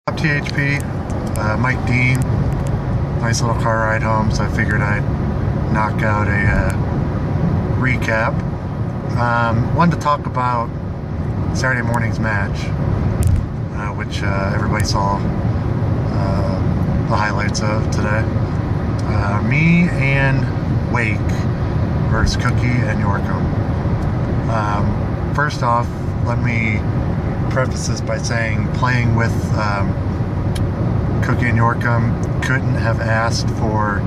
THP, Mike Dean. Nice little car ride home, so I figured I'd knock out a recap. Wanted to talk about Saturday morning's match, which everybody saw the highlights of today. Me and Wake versus Cookie and Yorkum. First off, let me preface this by saying playing with Cookie and Yorkum couldn't have asked for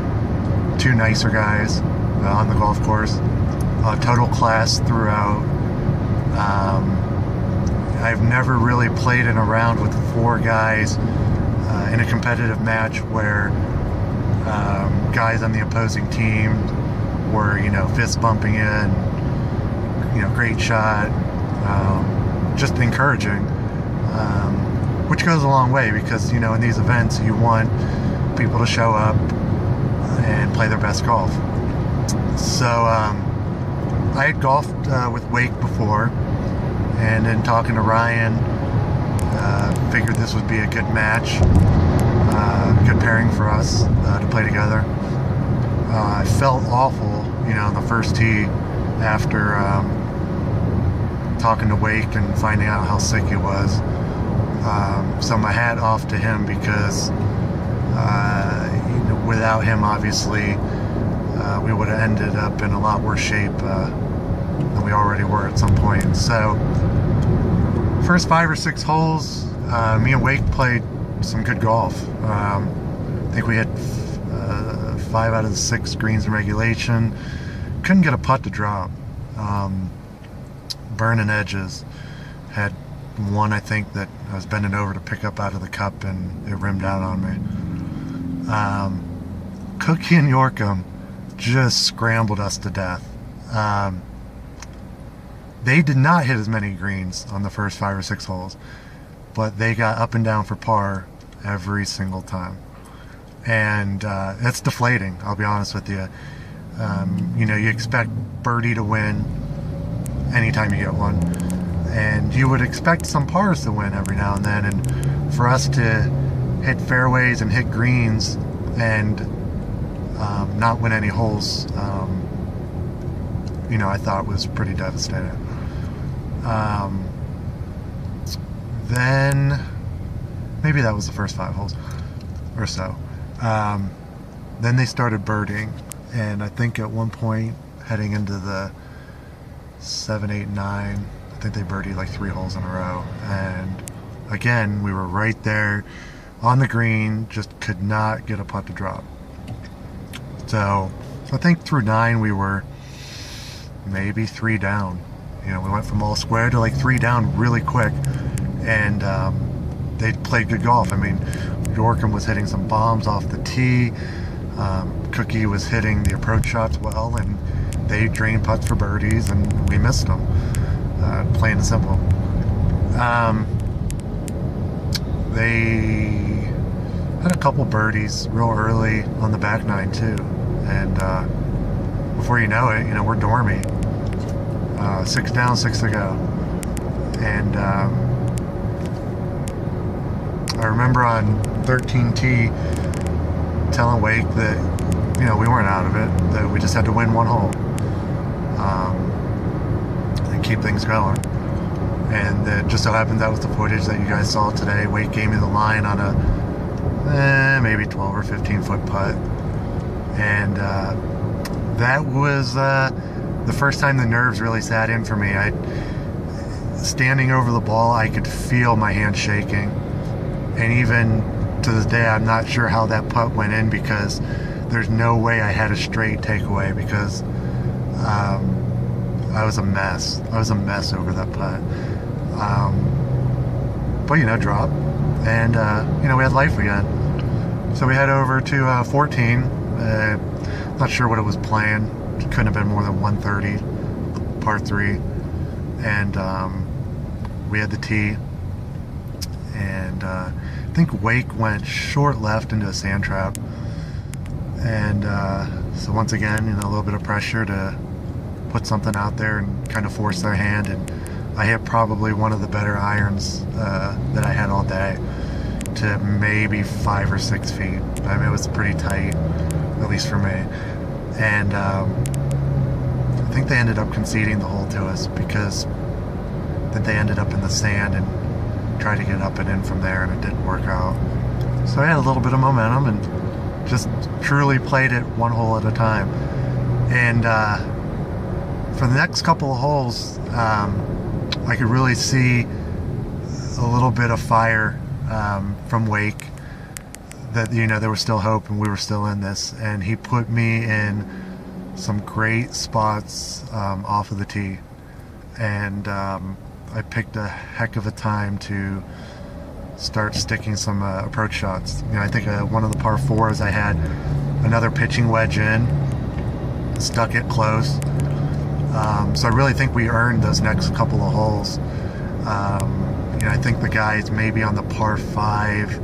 two nicer guys on the golf course. Total class throughout. I've never really played in a round with four guys in a competitive match where guys on the opposing team were, fist bumping in, great shot, just encouraging, which goes a long way because, in these events you want people to show up and play their best golf. So I had golfed with Wake before, and in talking to Ryan, figured this would be a good match, good pairing for us to play together. I felt awful, on the first tee after talking to Wake and finding out how sick he was. So my hat off to him because without him, obviously, we would have ended up in a lot worse shape than we already were at some point. So first 5 or 6 holes, me and Wake played some good golf. I think we had 5 out of the 6 greens in regulation. Couldn't get a putt to drop. Burning edges. Had one, I think, that I was bending over to pick up out of the cup and it rimmed out on me. Cookie and Yorkum just scrambled us to death. They did not hit as many greens on the first 5 or 6 holes, but they got up and down for par every single time. And it's deflating, I'll be honest with you. You expect birdie to win anytime you get one, and you would expect some pars to win every now and then, and for us to hit fairways and hit greens and not win any holes, I thought was pretty devastating. Then maybe that was the first 5 holes or so. Then they started birdieing, and I think at one point heading into the 7, 8, 9, I think they birdied like 3 holes in a row, and again we were right there on the green, just could not get a putt to drop. So I think through 9 we were maybe 3 down. We went from all square to like 3 down really quick, and they played good golf. I mean, Yorkum was hitting some bombs off the tee. Cookie was hitting the approach shots well, and they drained putts for birdies, and we missed them. Plain and simple. They had a couple birdies real early on the back 9 too, and before you know it, we're dormy. 6 down, 6 to go, and I remember on 13T telling Wake that we weren't out of it, that we just had to win 1 hole and keep things going. And it just so happened that was the footage that you guys saw today. Wake gave me the line on a maybe 12 or 15 foot putt, and that was the first time the nerves really sat in for me. Standing over the ball, I could feel my hand shaking, and even to this day I'm not sure how that putt went in, because there's no way I had a straight takeaway, because I was a mess. I was a mess over that putt. But drop, and we had life again. So we head over to 14. Not sure what it was playing. It couldn't have been more than 130, par 3, and we had the tee, and I think Wake went short left into a sand trap, and so once again, a little bit of pressure to put something out there and kind of force their hand, and I hit probably one of the better irons that I had all day. to maybe 5 or 6 feet. I mean, it was pretty tight, at least for me. And I think they ended up conceding the hole to us because then they ended up in the sand and tried to get up and in from there, and it didn't work out. So I had a little bit of momentum and just truly played it one hole at a time. And for the next couple of holes, I could really see a little bit of fire from Wake, that, you know, there was still hope and we were still in this. And he put me in some great spots off of the tee. And I picked a heck of a time to start sticking some approach shots. You know, I think one of the par fours, I had another pitching wedge in, stuck it close. So I really think we earned those next couple of holes. You know, I think the guys maybe on the par 5,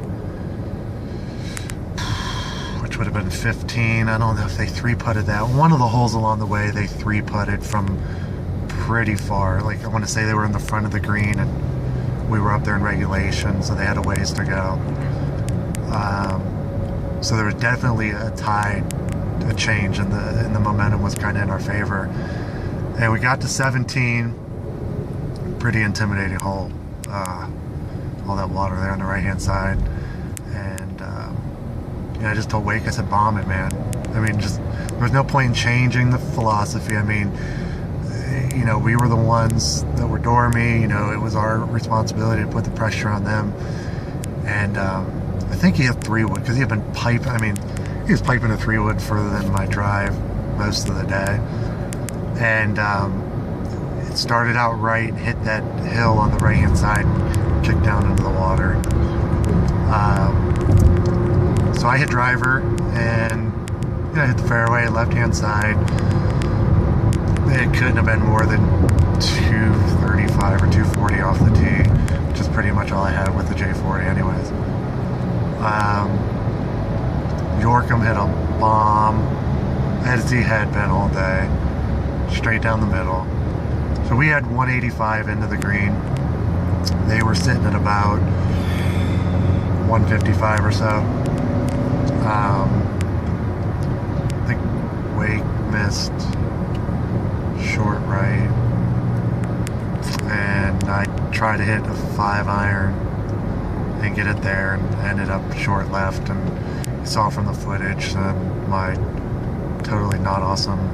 which would have been 15. I don't know if they 3-putted that. One of the holes along the way, they 3-putted from pretty far. Like, I want to say they were in the front of the green, and we were up there in regulation, so they had a ways to go. So there was definitely a tide, a change, and the momentum was kind of in our favor. And we got to 17, pretty intimidating hole. All that water there on the right-hand side, and you know, I just told Wake, I said, bomb it, man. I mean, just there was no point in changing the philosophy. I mean, you know, we were the ones that were dormy. You know, it was our responsibility to put the pressure on them. And I think he hit 3-wood because he had been piping. I mean, he was piping a 3-wood further than my drive most of the day. And it started out right, hit that hill on the right-hand side, and kicked down into the water. So I hit driver, and you know, I hit the fairway, left-hand side. It couldn't have been more than 235 or 240 off the tee, which is pretty much all I had with the J40 anyways. Yorkham hit a bomb, as he had been all day, straight down the middle. So we had 185 into the green. They were sitting at about 155 or so. I think Wake missed short right, and I tried to hit a 5-iron and get it there, and ended up short left. And you saw from the footage my totally not awesome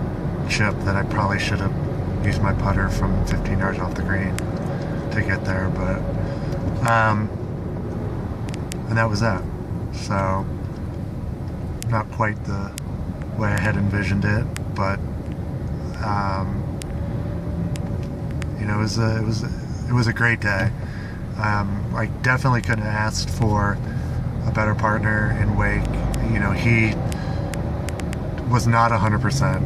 chip that I probably should have used my putter from 15 yards off the green to get there, but and that was that. So not quite the way I had envisioned it, but you know, it was a great day. I definitely couldn't have asked for a better partner in Wake. You know, he was not 100%,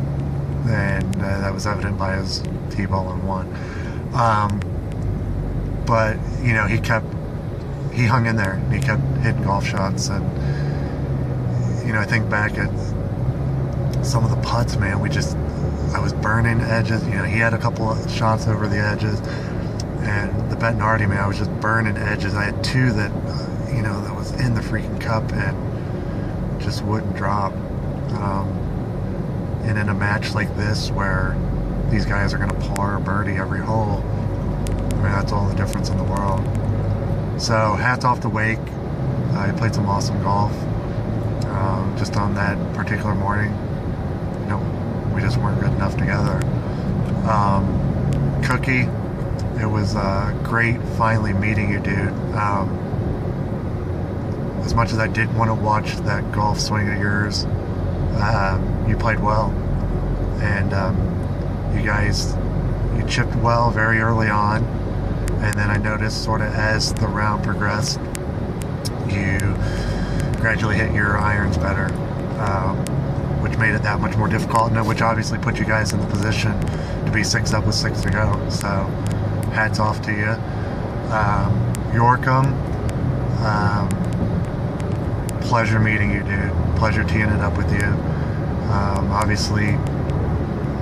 and that was evident by his tee-ball on 1. But you know, he hung in there. He kept hitting golf shots, and you know, I think back at some of the putts, man, I was burning edges. You know, he had a couple of shots over the edges, and the Bettinardi, man, I was just burning edges. I had 2 that, you know, that was in the freaking cup and just wouldn't drop. And in a match like this, where these guys are going to par or birdie every hole, I mean, that's all the difference in the world. So hats off to Wake. He played some awesome golf. Just on that particular morning, you know, we just weren't good enough together. Cookie, it was great finally meeting you, dude. As much as I didn't want to watch that golf swing of yours, you played well, and you chipped well very early on, and then I noticed sort of as the round progressed, you gradually hit your irons better, which made it that much more difficult, and which obviously put you guys in the position to be 6 up with 6 to go. So hats off to you. Yorkham, pleasure meeting you, dude. Pleasure teeing it up with you. Obviously,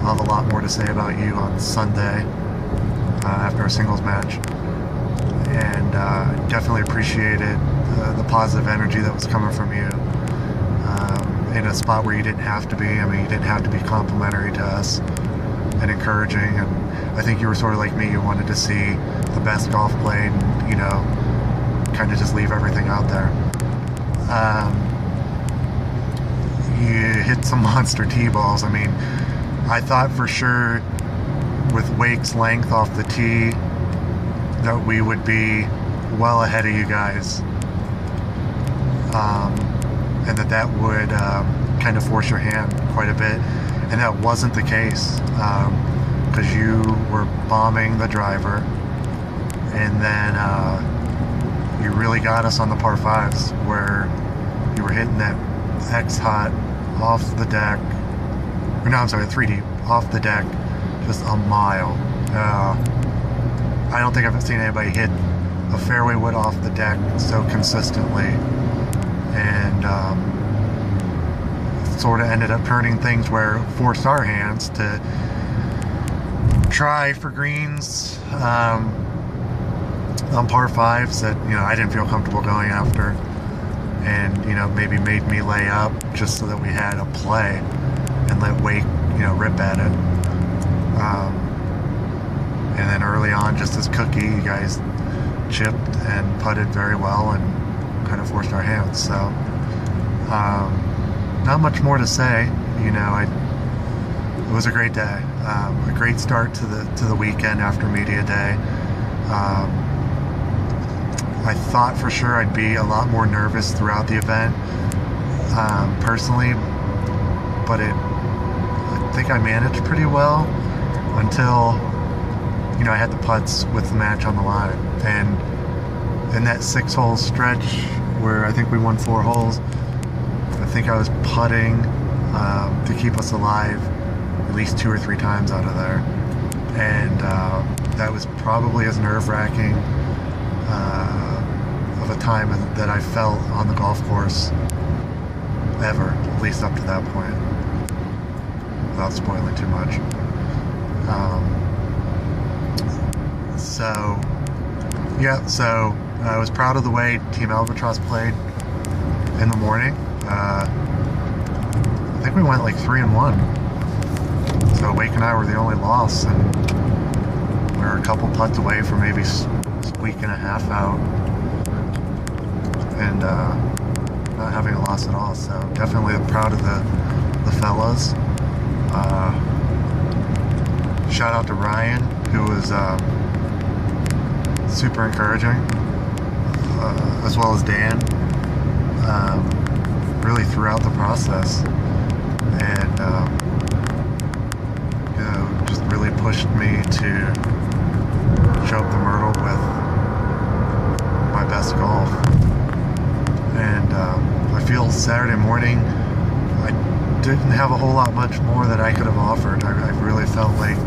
I'll have a lot more to say about you on Sunday after our singles match, and definitely appreciated the positive energy that was coming from you in a spot where you didn't have to be. I mean, you didn't have to be complimentary to us and encouraging. And I think you were sort of like me. You wanted to see the best golf played and, you know, kind of just leave everything out there. You hit some monster tee balls. I mean, I thought for sure with Wake's length off the tee that we would be well ahead of you guys, and that would kind of force your hand quite a bit, and that wasn't the case, because you were bombing the driver, and then you really got us on the par 5s where you were hitting that X-Hot off the deck, or no, I'm sorry, 3 deep, off the deck, just a mile. I don't think I've seen anybody hit a fairway wood off the deck so consistently, and sort of ended up turning things where it forced our hands to try for greens on par 5s that, you know, I didn't feel comfortable going after, and, you know, maybe made me lay up just so that we had a play and let Wake, you know, rip at it. And then early on, just as Cookie, you guys chipped and putted very well and kind of forced our hands. So not much more to say. You know, it was a great day, a great start to the weekend after media day. I thought for sure I'd be a lot more nervous throughout the event, personally, but I think I managed pretty well until, you know, I had the putts with the match on the line. And in that 6-hole stretch where I think we won 4 holes, I think I was putting to keep us alive at least 2 or 3 times out of there. And that was probably as nerve-wracking of a time that I felt on the golf course ever, at least up to that point, without spoiling too much. So I was proud of the way Team Albatross played in the morning. I think we went like 3-1. So Wake and I were the only loss, and we were a couple putts away from maybe squeaking a half out and not having a loss at all. So definitely proud of the fellas. Shout out to Ryan, who was super encouraging, as well as Dan, really throughout the process, and you know, just really pushed me to show up the Myrtle with my best golf. And I feel Saturday morning I didn't have a whole lot much more that I could have offered. I really felt like,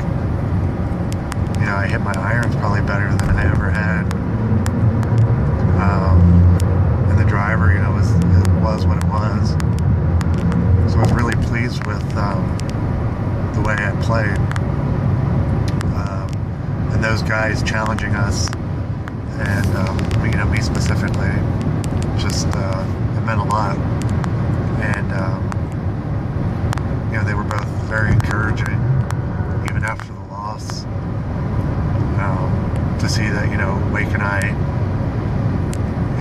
you know, I hit my irons probably better than I ever had. And the driver, you know, it was what it was. So I was really pleased with the way I played. And those guys challenging us, and you know, me specifically, just it meant a lot. And you know, they were both very encouraging, even after the loss. To see that, you know, Wake and I,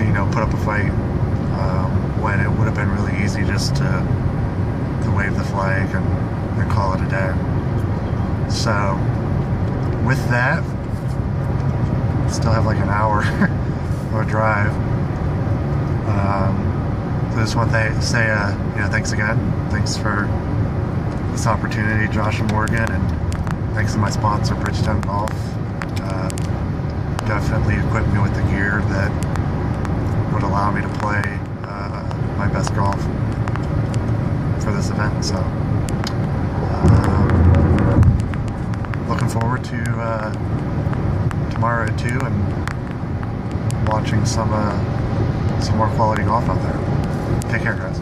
you know, put up a fight when it would have been really easy just to wave the flag and call it a day. So with that, still have like an hour of a drive. So I just want to say, you know, thanks again. Thanks for this opportunity, Josh and Morgan, and thanks to my sponsor, Bridgestone Golf. Definitely equipped me with the gear that would allow me to play my best golf for this event. So looking forward to tomorrow at 2 and watching some more quality golf out there. Take care, guys.